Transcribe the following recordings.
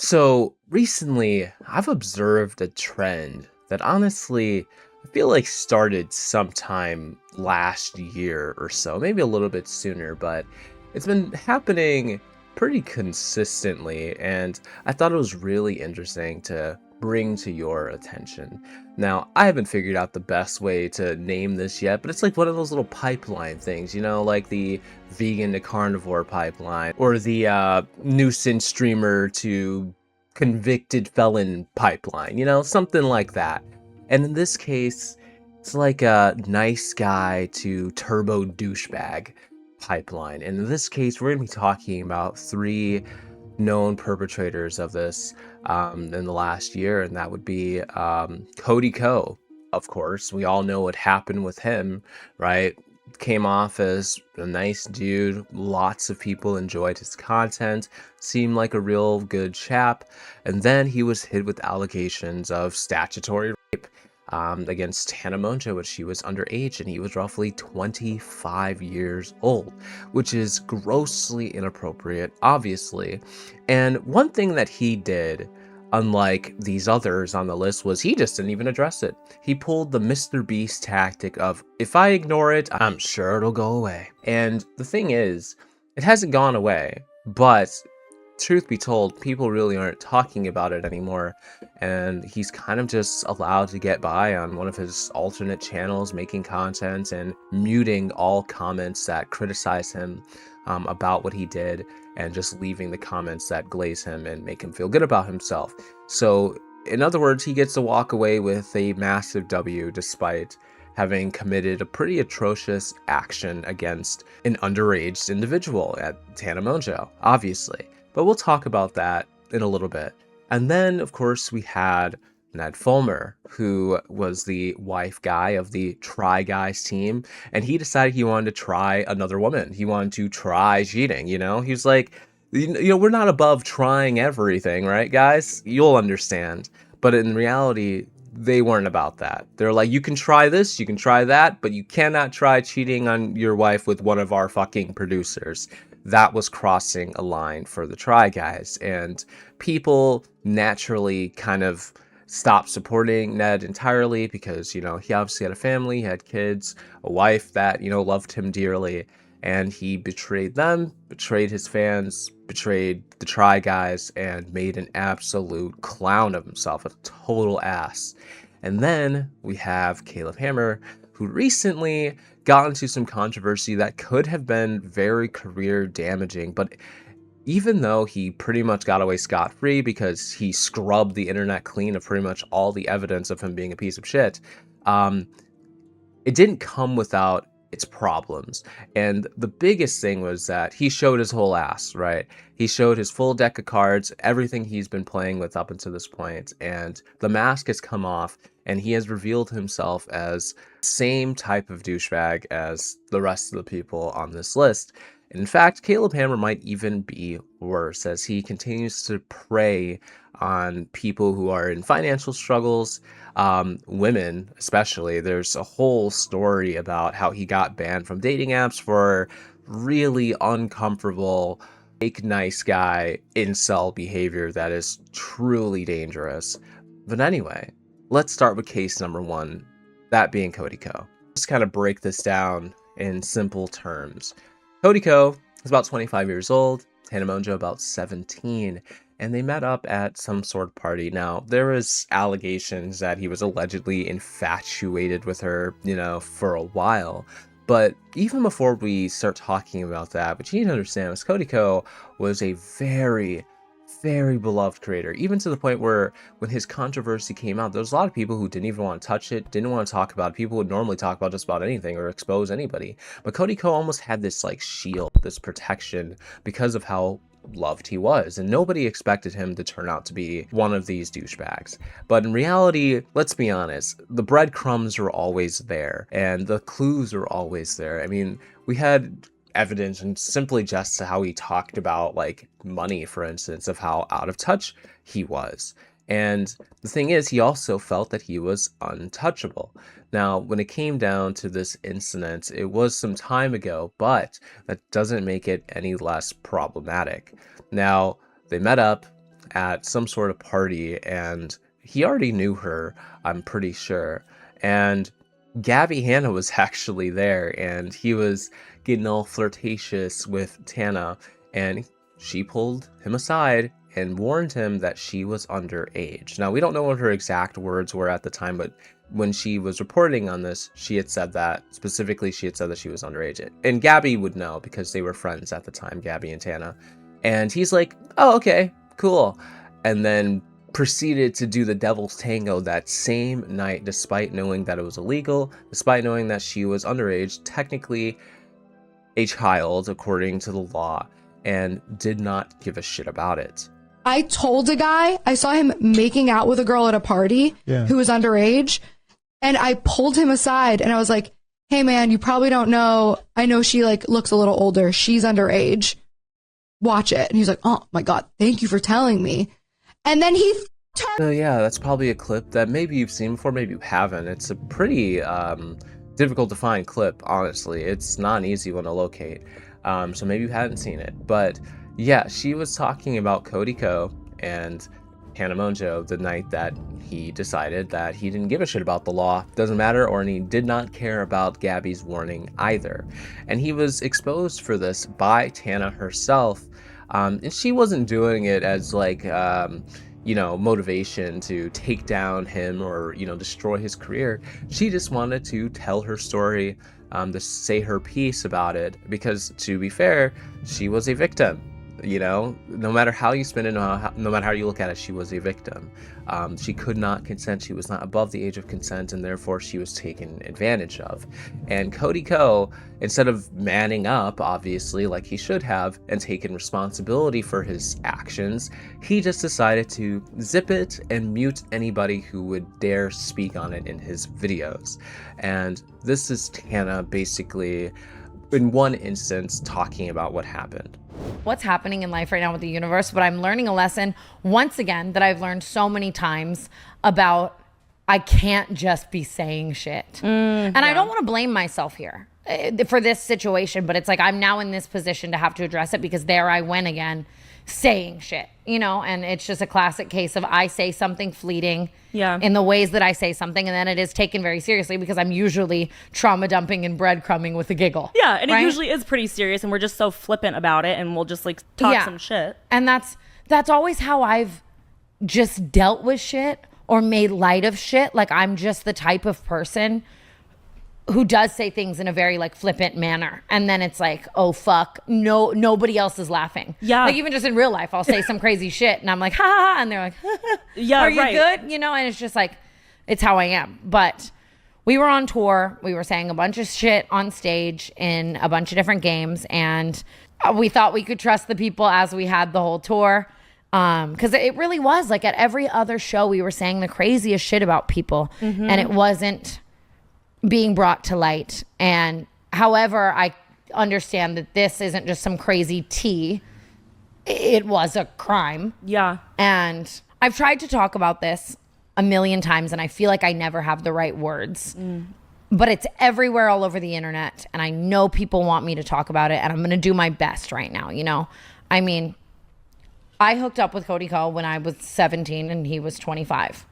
So recently, I've observed a trend that honestly I feel like started sometime last year or so, maybe a little bit sooner, but it's been happening pretty consistently. And I thought it was really interesting to bring to your attention. Now, I haven't figured out the best way to name this yet, but it's like one of those little pipeline things, like the vegan to carnivore pipeline or the nuisance streamer to convicted felon pipeline, something like that. And in this case, it's like a nice guy to turbo douchebag pipeline. And in this case, we're going to be talking about three known perpetrators of this in the last year, and that would be Cody Co. Of course, we all know what happened with him, right? Came off as a nice dude. Lots of people enjoyed his content. Seemed like a real good chap. And then he was hit with allegations of statutory rape against Hannah Monja, which she was underage, and he was roughly 25 years old, which is grossly inappropriate, obviously. And one thing that he did, unlike these others on the list, was he just didn't even address it. He pulled the Mr. Beast tactic of, if I ignore it, I'm sure it'll go away. And the thing is, it hasn't gone away, but truth be told, people really aren't talking about it anymore, and he's kind of just allowed to get by on one of his alternate channels, making content and muting all comments that criticize him about what he did, and just leaving the comments that glaze him and make him feel good about himself. So, in other words, he gets to walk away with a massive W despite having committed a pretty atrocious action against an underage individual at Hannah Monja, obviously. But we'll talk about that in a little bit. And then, of course, we had Ned Fulmer, who was the wife guy of the Try Guys team, and he decided he wanted to try another woman. He wanted to try cheating, He was like, we're not above trying everything, right, guys? You'll understand. But in reality, they weren't about that. They're like, you can try this, you can try that, but you cannot try cheating on your wife with one of our fucking producers. That was crossing a line for the Try Guys, and people naturally kind of stopped supporting Ned entirely because, he obviously had a family, he had kids, a wife that, loved him dearly, and he betrayed them, betrayed his fans, betrayed the Try Guys, and made an absolute clown of himself, a total ass. And then we have Caleb Hammer, who recently got into some controversy that could have been very career damaging, but even though he pretty much got away scot-free because he scrubbed the internet clean of pretty much all the evidence of him being a piece of shit, um, it didn't come without its problems. And the biggest thing was that he showed his whole ass, right? He showed his full deck of cards, everything he's been playing with up until this point, and the mask has come off, and he has revealed himself as same type of douchebag as the rest of the people on this list. In fact, Caleb Hammer might even be worse as he continues to prey on people who are in financial struggles, women especially. There's a whole story about how he got banned from dating apps for really uncomfortable, fake nice guy incel behavior that is truly dangerous. But anyway, let's start with case number one, that being Cody Co. Just kind of break this down in simple terms. Cody Co is about 25 years old, Hannah Monja about 17, and they met up at some sort of party. Now, there was allegations that he was allegedly infatuated with her, for a while. But even before we start talking about that, what you need to understand is Cody Co was a very, very beloved creator, even to the point where when his controversy came out, there was a lot of people who didn't even want to touch it, didn't want to talk about it. People would normally talk about just about anything or expose anybody. But Cody Co almost had this like shield, this protection because of how loved he was, and nobody expected him to turn out to be one of these douchebags. But in reality, let's be honest, the breadcrumbs were always there and the clues were always there. I mean, we had evidence and simply just to how he talked about like money, for instance, of how out of touch he was. And the thing is, he also felt that he was untouchable. Now, when it came down to this incident, it was some time ago, but that doesn't make it any less problematic. Now, they met up at some sort of party, and he already knew her, I'm pretty sure. And Gabby Hanna was actually there, and he was getting all flirtatious with Tana, and she pulled him aside and warned him that she was underage. Now, we don't know what her exact words were at the time, but when she was reporting on this, she had said that, specifically, she had said that she was underage. And Gabby would know because they were friends at the time, Gabby and Tana. And he's like, oh, okay, cool. And then proceeded to do the devil's tango that same night, despite knowing that it was illegal, despite knowing that she was underage, technically a child according to the law, and did not give a shit about it. I told a guy, I saw him making out with a girl at a party who was underage, and I pulled him aside and I was like, hey man, you probably don't know, I know she like looks a little older, she's underage, watch it. And he's like, oh my God, thank you for telling me. And then he turned. Yeah, that's probably a clip that maybe you've seen before, maybe you haven't. It's a pretty difficult to find clip, honestly. It's not an easy one to locate. So maybe you hadn't seen it. But yeah, she was talking about Cody Co and Hannah Monjo the night that he decided that he didn't give a shit about the law, doesn't matter, or he did not care about Gabby's warning either. And he was exposed for this by Tana herself. And she wasn't doing it as like, motivation to take down him or, destroy his career. She just wanted to tell her story, to say her piece about it, because to be fair, she was a victim. No matter how you spin it, no matter how you look at it, she was a victim. She could not consent. She was not above the age of consent, and therefore she was taken advantage of. And Cody Co, instead of manning up, obviously, like he should have, and taken responsibility for his actions, he just decided to zip it and mute anybody who would dare speak on it in his videos. And this is Tana basically, in one instance, talking about what happened. What's happening in life right now with the universe, but I'm learning a lesson once again that I've learned so many times about I can't just be saying shit. And I don't want to blame myself here for this situation, but it's like I'm now in this position to have to address it because there I went again saying shit, and it's just a classic case of I say something fleeting in the ways that I say something, and then it is taken very seriously because I'm usually trauma dumping and breadcrumbing with a giggle. Yeah, and right? It usually is pretty serious, and we're just so flippant about it, and we'll just like talk some shit. And that's always how I've just dealt with shit or made light of shit. Like I'm just the type of person who does say things in a very like flippant manner, and then it's like, oh fuck, nobody else is laughing. Yeah, like even just in real life, I'll say some crazy shit, and I'm like, ha ha, and they're like, yeah, are you right. good? And it's just like, it's how I am. But we were on tour, we were saying a bunch of shit on stage in a bunch of different games, and we thought we could trust the people as we had the whole tour. Because it really was like at every other show, we were saying the craziest shit about people, and it wasn't being brought to light. And however, I understand that this isn't just some crazy tea. It was a crime. Yeah. And I've tried to talk about this a million times, and I feel like I never have the right words. But it's everywhere all over the internet, and I know people want me to talk about it, and I'm going to do my best right now, I mean, I hooked up with Cody Co when I was 17 and he was 25.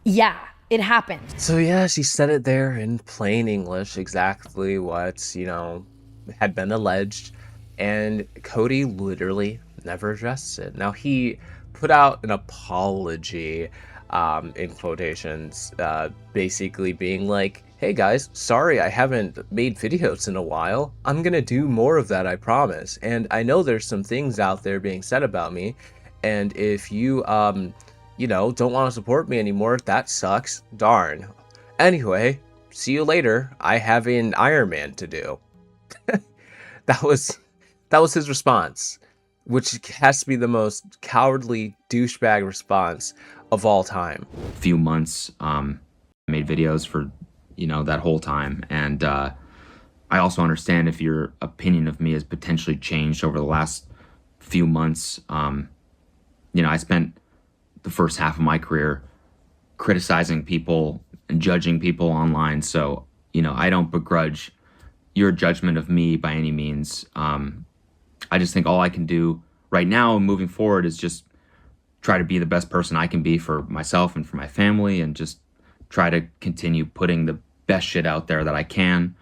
Yeah. It happened. So yeah, she said it there in plain English, exactly what, had been alleged. And Cody literally never addressed it. Now, he put out an apology, in quotations, basically being like, hey guys, sorry I haven't made videos in a while. I'm gonna do more of that, I promise. And I know there's some things out there being said about me. And if you, don't want to support me anymore, that sucks. Darn. Anyway, see you later. I have an Iron Man to do. That was his response, which has to be the most cowardly douchebag response of all time. Few months, made videos for, that whole time. And I also understand if your opinion of me has potentially changed over the last few months. I spent the first half of my career criticizing people and judging people online. So, I don't begrudge your judgment of me by any means. I just think all I can do right now and moving forward is just, try to be the best person I can be for myself and for my family, and just try to continue putting the best shit out there that I can.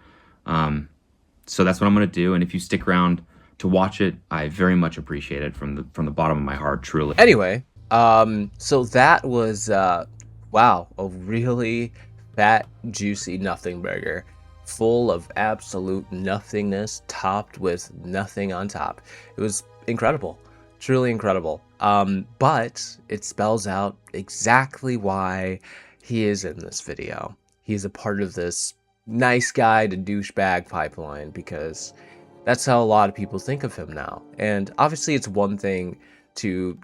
So that's what I'm going to do. And if you stick around to watch it, I very much appreciate it from the bottom of my heart, truly. Anyway, so that was, wow, a really fat, juicy nothing burger, full of absolute nothingness, topped with nothing on top. It was incredible, truly incredible. But it spells out exactly why he is in this video. He's a part of this nice guy to douchebag pipeline, because that's how a lot of people think of him now. And obviously it's one thing to,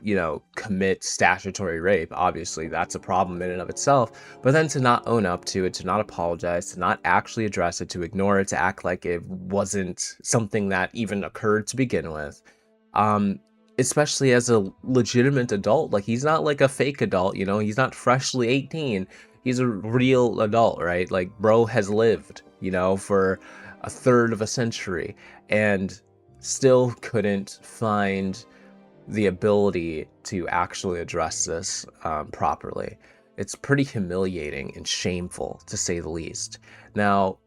commit statutory rape. Obviously that's a problem in and of itself, but then to not own up to it, to not apologize, to not actually address it, to ignore it, to act like it wasn't something that even occurred to begin with, especially as a legitimate adult. Like, he's not like a fake adult, he's not freshly 18. He's a real adult, right? Like, bro has lived, for a third of a century, and still couldn't find the ability to actually address this properly. It's pretty humiliating and shameful, to say the least. Now,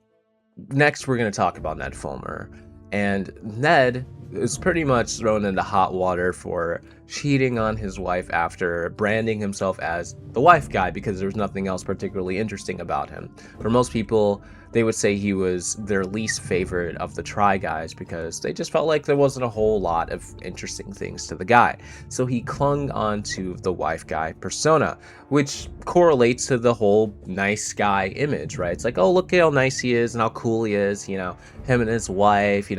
next we're going to talk about Ned Fulmer. And Ned is pretty much thrown into hot water for cheating on his wife after branding himself as the wife guy, because there's nothing else particularly interesting about him. For most people, they would say he was their least favorite of the Try Guys, because they just felt like there wasn't a whole lot of interesting things to the guy. So he clung on to the wife guy persona, which correlates to the whole nice guy image, right? It's like, oh, look how nice he is and how cool he is, him and his wife,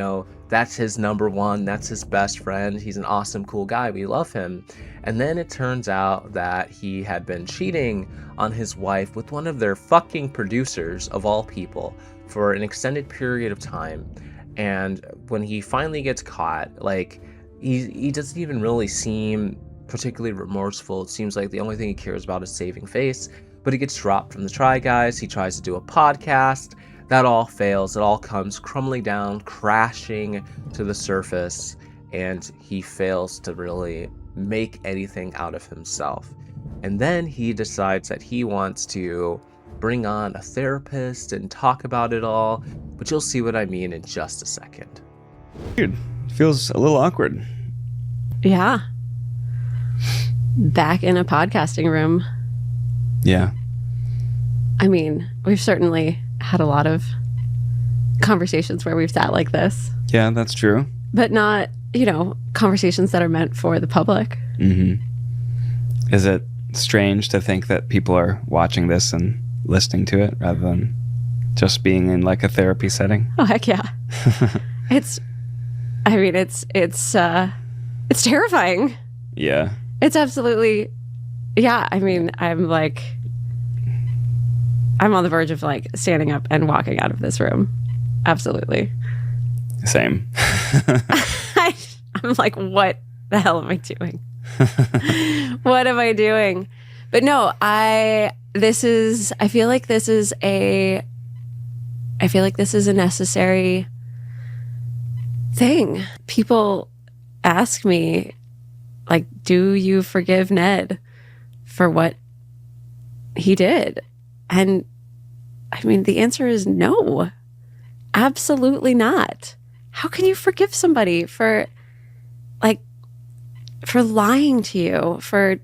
that's his number one, that's his best friend, he's an awesome, cool guy, we love him. And then it turns out that he had been cheating on his wife with one of their fucking producers, of all people, for an extended period of time. And when he finally gets caught, like, he doesn't even really seem particularly remorseful. It seems like the only thing he cares about is saving face. But he gets dropped from the Try Guys. He tries to do a podcast. That all fails. It all comes crumbling down, crashing to the surface, and he fails to really make anything out of himself. And then he decides that he wants to bring on a therapist and talk about it all, but you'll see what I mean in just a second. Dude, feels a little awkward. Yeah. Back in a podcasting room. Yeah. I mean, we've certainly had a lot of conversations where we've sat like this. Yeah, that's true. But not, conversations that are meant for the public. Mm-hmm. Is it strange to think that people are watching this and listening to it rather than just being in like a therapy setting? Oh, heck yeah. It's terrifying. Yeah. It's absolutely, yeah. I mean, I'm on the verge of like standing up and walking out of this room. Absolutely. Same. I'm like, what the hell am I doing? What am I doing? But no, I feel like this is a necessary thing. People ask me, like, do you forgive Ned for what he did? And I mean, the answer is no, absolutely not. How can you forgive somebody for lying to you, for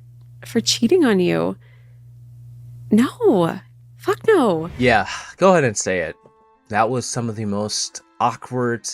cheating on you? No, fuck no. Yeah, go ahead and say it. That was some of the most awkward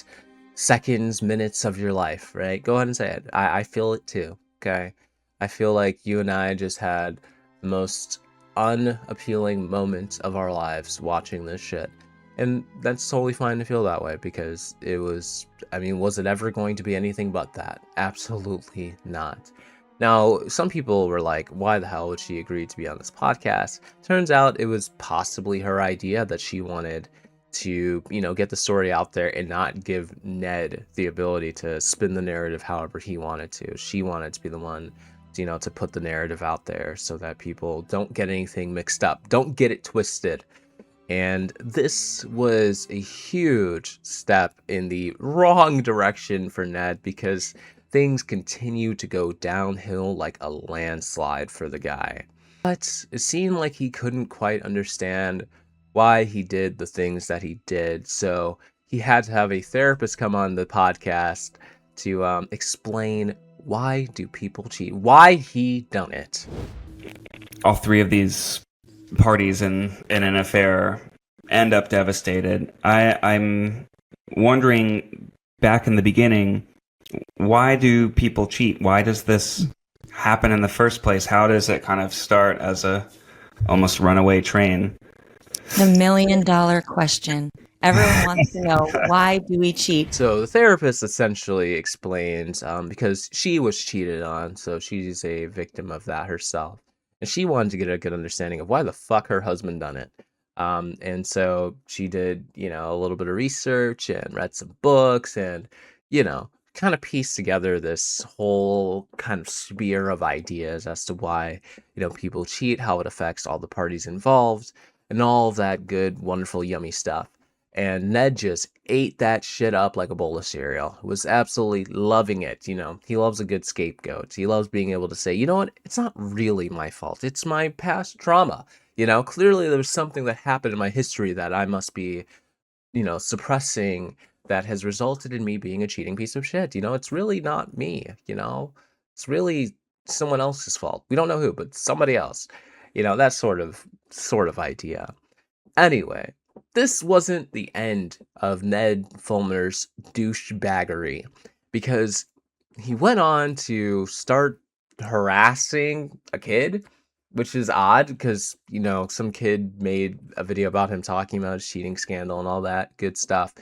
seconds, minutes of your life, right? Go ahead and say it. I feel it too, okay? I feel like you and I just had the most unappealing moment of our lives watching this shit. And that's totally fine to feel that way, because it was, was it ever going to be anything but that? Absolutely not. Now, some people were like, why the hell would she agree to be on this podcast? Turns out it was possibly her idea, that she wanted to, get the story out there and not give Ned the ability to spin the narrative however he wanted to. She wanted to be the one, to put the narrative out there so that people don't get anything mixed up, don't get it twisted. And this was a huge step in the wrong direction for Ned, because things continue to go downhill like a landslide for the guy. But it seemed like he couldn't quite understand why he did the things that he did, so he had to have a therapist come on the podcast to explain why do people cheat, why he done it. All three of these parties in an affair end up devastated. I'm wondering, back in the beginning, why do people cheat? Why does this happen in the first place? How does it kind of start as a almost runaway train? The $1 million question. Everyone wants to know, why do we cheat? So the therapist essentially explains because she was cheated on, so she's a victim of that herself. And she wanted to get a good understanding of why the fuck her husband done it. And so she did, a little bit of research and read some books and, kind of pieced together this whole kind of sphere of ideas as to why, people cheat, how it affects all the parties involved, and all of that good, wonderful, yummy stuff. And Ned just ate that shit up like a bowl of cereal. Was absolutely loving it. He loves a good scapegoat. He loves being able to say, you know what? It's not really my fault. It's my past trauma. Clearly there was something that happened in my history that I must be, suppressing, that has resulted in me being a cheating piece of shit. It's really not me. It's really someone else's fault. We don't know who, but somebody else. That sort of idea. Anyway, this wasn't the end of Ned Fulmer's douchebaggery, because he went on to start harassing a kid, which is odd because, some kid made a video about him talking about his cheating scandal and all that good stuff.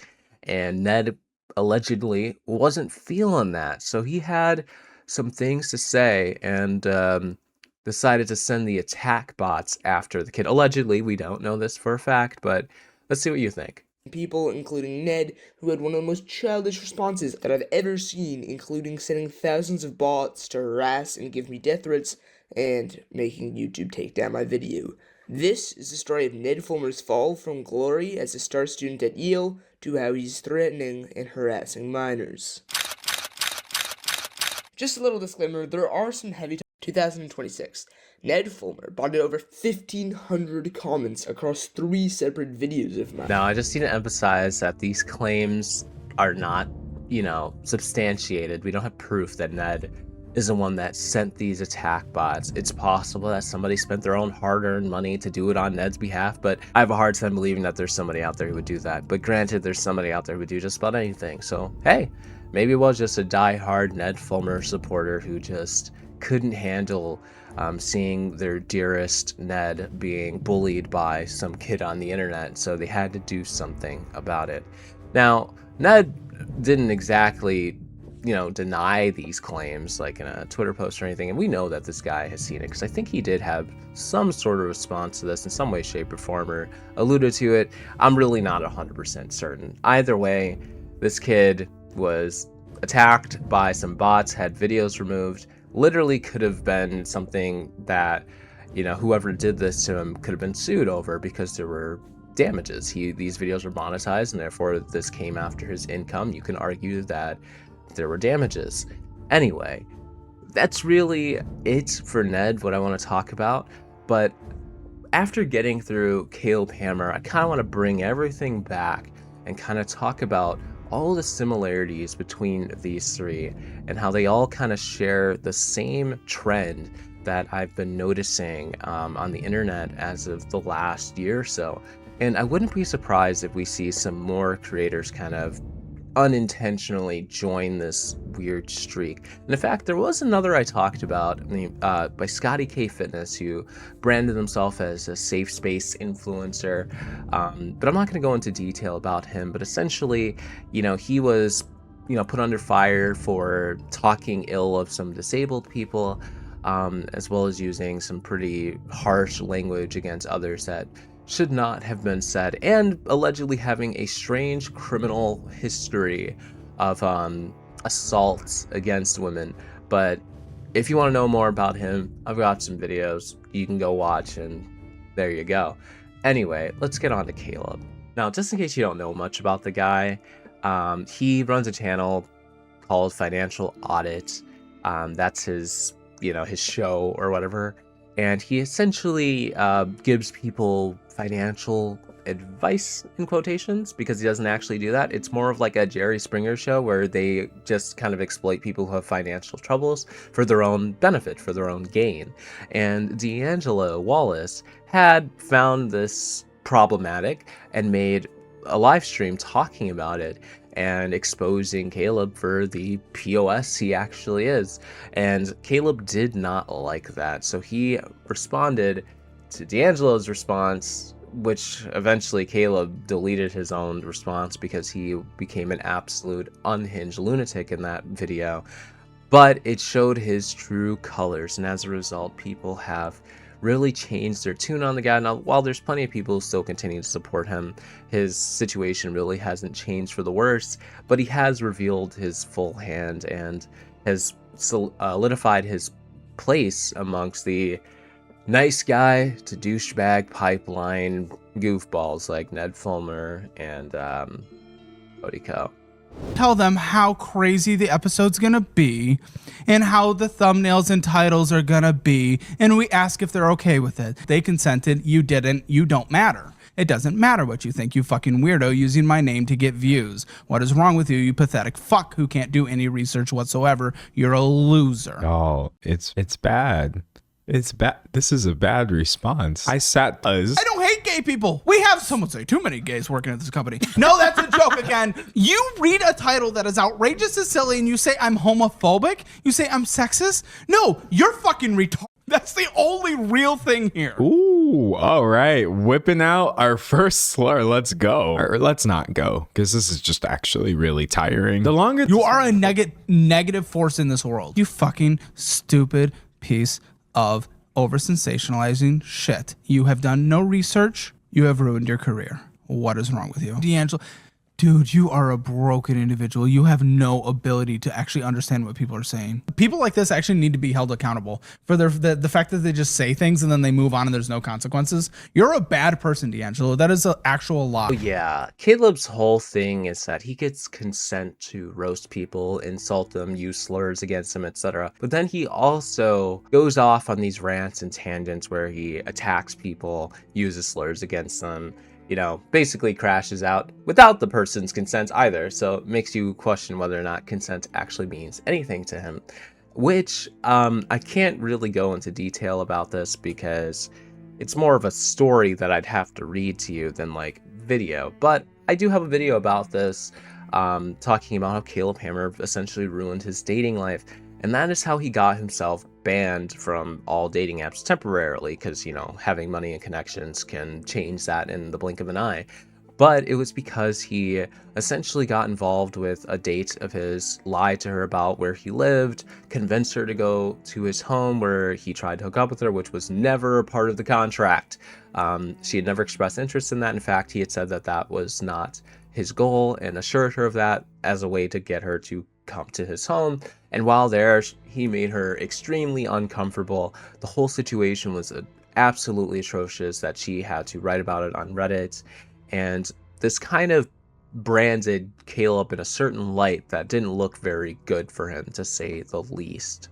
And Ned allegedly wasn't feeling that. So he had some things to say and decided to send the attack bots after the kid. Allegedly, we don't know this for a fact, but let's see what you think. People, including Ned, who had one of the most childish responses that I've ever seen, including sending thousands of bots to harass and give me death threats, and making YouTube take down my video. This is the story of Ned Fulmer's fall from glory as a star student at Yale to how he's threatening and harassing minors. Just a little disclaimer, there are some heavy 2026. Ned Fulmer bonded over 1,500 comments across 3 separate videos of mine. Now, I just need to emphasize that these claims are not, substantiated. We don't have proof that Ned is the one that sent these attack bots. It's possible that somebody spent their own hard-earned money to do it on Ned's behalf, but I have a hard time believing that there's somebody out there who would do that. But granted, there's somebody out there who would do just about anything. So, hey, maybe it was just a die-hard Ned Fulmer supporter who just couldn't handle seeing their dearest Ned being bullied by some kid on the internet, so they had to do something about it. Now, Ned didn't exactly deny these claims like in a Twitter post or anything, and we know that this guy has seen it because I think he did have some sort of response to this in some way, shape, or form, or alluded to it. I'm really not 100% certain. Either way, this kid was attacked by some bots, had videos removed, literally could have been something that, whoever did this to him could have been sued over because there were damages. These videos were monetized, and therefore this came after his income. You can argue that there were damages. Anyway, that's really it for Ned, what I want to talk about. But after getting through Caleb Hammer, I kind of want to bring everything back and kind of talk about all the similarities between these three and how they all kind of share the same trend that I've been noticing on the internet as of the last year or so. And I wouldn't be surprised if we see some more creators kind of unintentionally join this weird streak. And in fact, there was another I talked about by Scotty K Fitness, who branded himself as a safe space influencer, but I'm not going to go into detail about him. But essentially, he was put under fire for talking ill of some disabled people, as well as using some pretty harsh language against others that should not have been said, and allegedly having a strange criminal history of assaults against women. But if you want to know more about him, I've got some videos you can go watch, and there you go. Anyway, let's get on to Caleb. Now, just in case you don't know much about the guy, he runs a channel called Financial Audit. That's his, his show or whatever. And he essentially gives people financial advice in quotations, because he doesn't actually do that. It's more of like a Jerry Springer show where they just kind of exploit people who have financial troubles for their own benefit, for their own gain. And D'Angelo Wallace had found this problematic and made a live stream talking about it and exposing Caleb for the POS he actually is. And Caleb did not like that, so he responded to D'Angelo's response, which eventually Caleb deleted his own response because he became an absolute unhinged lunatic in that video. But it showed his true colors, and as a result, people have really changed their tune on the guy. Now, while there's plenty of people who still continue to support him, his situation really hasn't changed for the worse, but he has revealed his full hand and has solidified his place amongst the nice guy to douchebag pipeline goofballs like Ned Fulmer and Cody Co. Tell them how crazy the episode's gonna be and how the thumbnails and titles are gonna be, and we ask if they're okay with it. They consented, you didn't, you don't matter. It doesn't matter what you think, you fucking weirdo using my name to get views. What is wrong with you, you pathetic fuck who can't do any research whatsoever? You're a loser. Oh, it's bad. It's bad. This is a bad response. I don't hate gay people. We have, someone say, too many gays working at this company. No, that's a joke again. You read a title that is outrageous and silly and you say I'm homophobic? You say I'm sexist? No, you're fucking retarded. That's the only real thing here. Ooh, all right. Whipping out our first slur. Let's go. Or let's not go, because this is just actually really tiring. The longer you are a negative force in this world. You fucking stupid piece of over sensationalizing shit. You have done no research. You have ruined your career. What is wrong with you? D'Angelo, dude, you are a broken individual. You have no ability to actually understand what people are saying. People like this actually need to be held accountable for the fact that they just say things and then they move on and there's no consequences. You're a bad person, D'Angelo. That is an actual lie. Yeah, Caleb's whole thing is that he gets consent to roast people, insult them, use slurs against them, etc. But then he also goes off on these rants and tangents where he attacks people, uses slurs against them, basically crashes out without the person's consent either. So it makes you question whether or not consent actually means anything to him, which I can't really go into detail about this because it's more of a story that I'd have to read to you than like video. But I do have a video about this, talking about how Caleb Hammer essentially ruined his dating life. And that is how he got himself banned from all dating apps temporarily, because, having money and connections can change that in the blink of an eye. But it was because he essentially got involved with a date of his, lied to her about where he lived, convinced her to go to his home where he tried to hook up with her, which was never a part of the contract. She had never expressed interest in that. In fact, he had said that that was not his goal and assured her of that as a way to get her to come to his home. And while there, he made her extremely uncomfortable. The whole situation was absolutely atrocious that she had to write about it on Reddit. And this kind of branded Caleb in a certain light that didn't look very good for him, to say the least.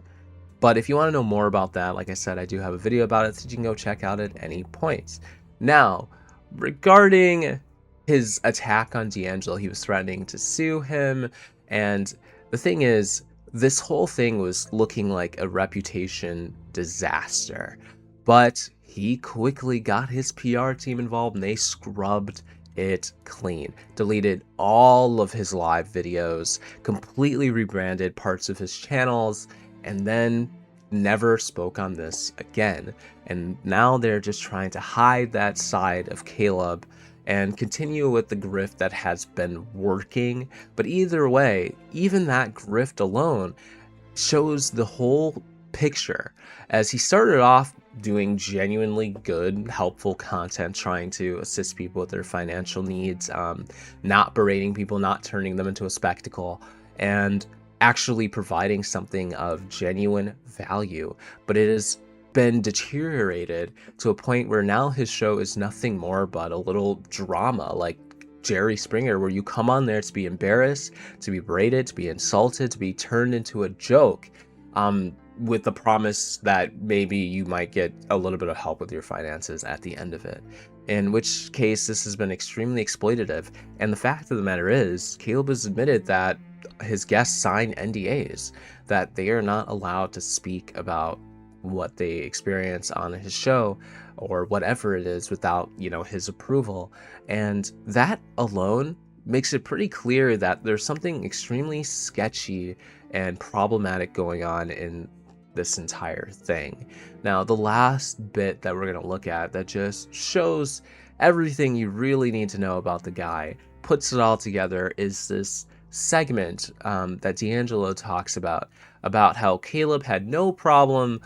But if you want to know more about that, like I said, I do have a video about it that you can go check out at any point. Now, regarding his attack on D'Angelo, he was threatening to sue him. And the thing is, this whole thing was looking like a reputation disaster. But he quickly got his PR team involved and they scrubbed it clean. Deleted all of his live videos, completely rebranded parts of his channels, and then never spoke on this again. And now they're just trying to hide that side of Caleb and continue with the grift that has been working. But either way, even that grift alone shows the whole picture, as he started off doing genuinely good, helpful content, trying to assist people with their financial needs, not berating people, not turning them into a spectacle, and actually providing something of genuine value. But it has been deteriorated to a point where now his show is nothing more but a little drama, like Jerry Springer, where you come on there to be embarrassed, to be berated, to be insulted, to be turned into a joke, with the promise that maybe you might get a little bit of help with your finances at the end of it. In which case, this has been extremely exploitative. And the fact of the matter is, Caleb has admitted that his guests sign NDAs, that they are not allowed to speak about what they experience on his show or whatever it is without, his approval. And that alone makes it pretty clear that there's something extremely sketchy and problematic going on in this entire thing. Now, the last bit that we're going to look at that just shows everything you really need to know about the guy, puts it all together, is this segment that D'Angelo talks about how Caleb had no problem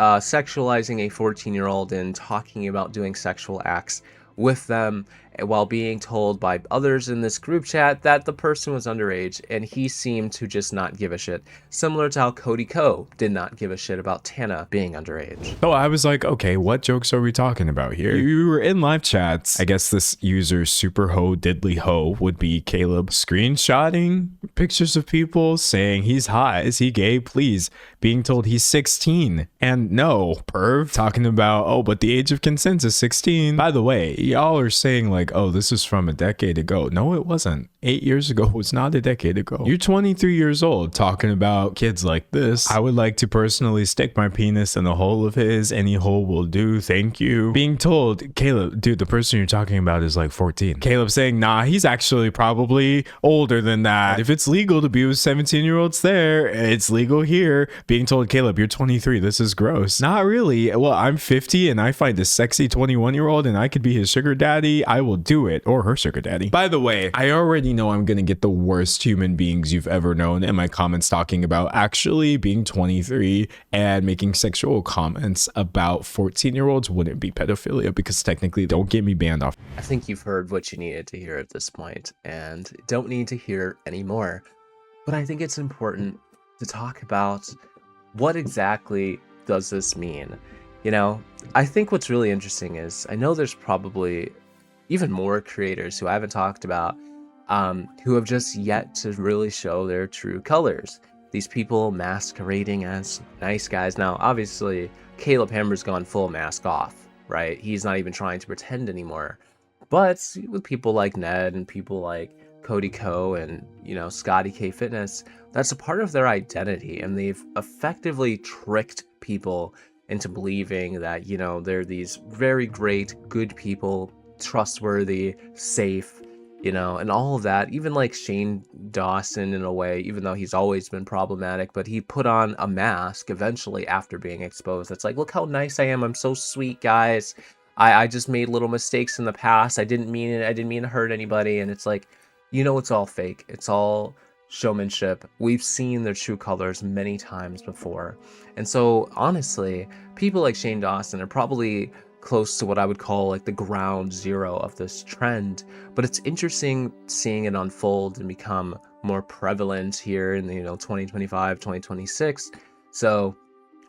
sexualizing a 14-year-old and talking about doing sexual acts with them, while being told by others in this group chat that the person was underage, and he seemed to just not give a shit, similar to how Cody Co did not give a shit about Tana being underage. So I was like, okay, what jokes are we talking about here? You were in live chats. I guess this user super ho diddly ho would be Caleb screenshotting pictures of people saying he's hot, is he gay, please, being told he's 16, and no, perv, talking about, oh, but the age of consent is 16. By the way, y'all are saying like, oh, this is from a decade ago. No, it wasn't. 8 years ago was not a decade ago. You're 23 years old talking about kids like this. I would like to personally stick my penis in the hole of his. Any hole will do. Thank you. Being told, Caleb, dude, the person you're talking about is like 14. Caleb saying, nah, he's actually probably older than that. If it's legal to be with 17-year-olds there, it's legal here. Being told, Caleb, you're 23. This is gross. Not really. Well, I'm 50 and I find a sexy 21-year-old and I could be his sugar daddy. I will do it. Or her sugar daddy. By the way, I already know I'm gonna get the worst human beings you've ever known in my comments talking about actually being 23 and making sexual comments about 14-year-olds wouldn't be pedophilia, because technically, don't get me banned off. I think you've heard what you needed to hear at this point and don't need to hear any more. But I think it's important to talk about what exactly does this mean. I think what's really interesting is, I know there's probably even more creators who I haven't talked about, who have just yet to really show their true colors. These people masquerading as nice guys. Now, obviously, Caleb Hammer's gone full mask off, right? He's not even trying to pretend anymore. But with people like Ned and people like Cody Co and, Scotty K Fitness, that's a part of their identity. And they've effectively tricked people into believing that, they're these very great, good people, trustworthy, safe, and all of that. Even like Shane Dawson, in a way, even though he's always been problematic, but he put on a mask eventually after being exposed. It's like, look how nice I am. I'm so sweet, guys. I just made little mistakes in the past. I didn't mean it. I didn't mean to hurt anybody. And it's like, it's all fake. It's all showmanship. We've seen their true colors many times before. And so honestly, people like Shane Dawson are probably close to what I would call like the ground zero of this trend, but it's interesting seeing it unfold and become more prevalent here in the 2025, 2026. So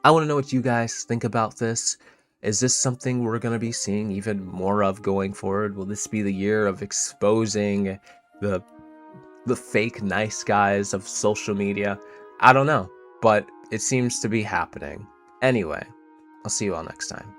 I want to know what you guys think about this. Is this something we're going to be seeing even more of going forward? Will this be the year of exposing the fake nice guys of social media? I don't know, but it seems to be happening. Anyway, I'll see you all next time.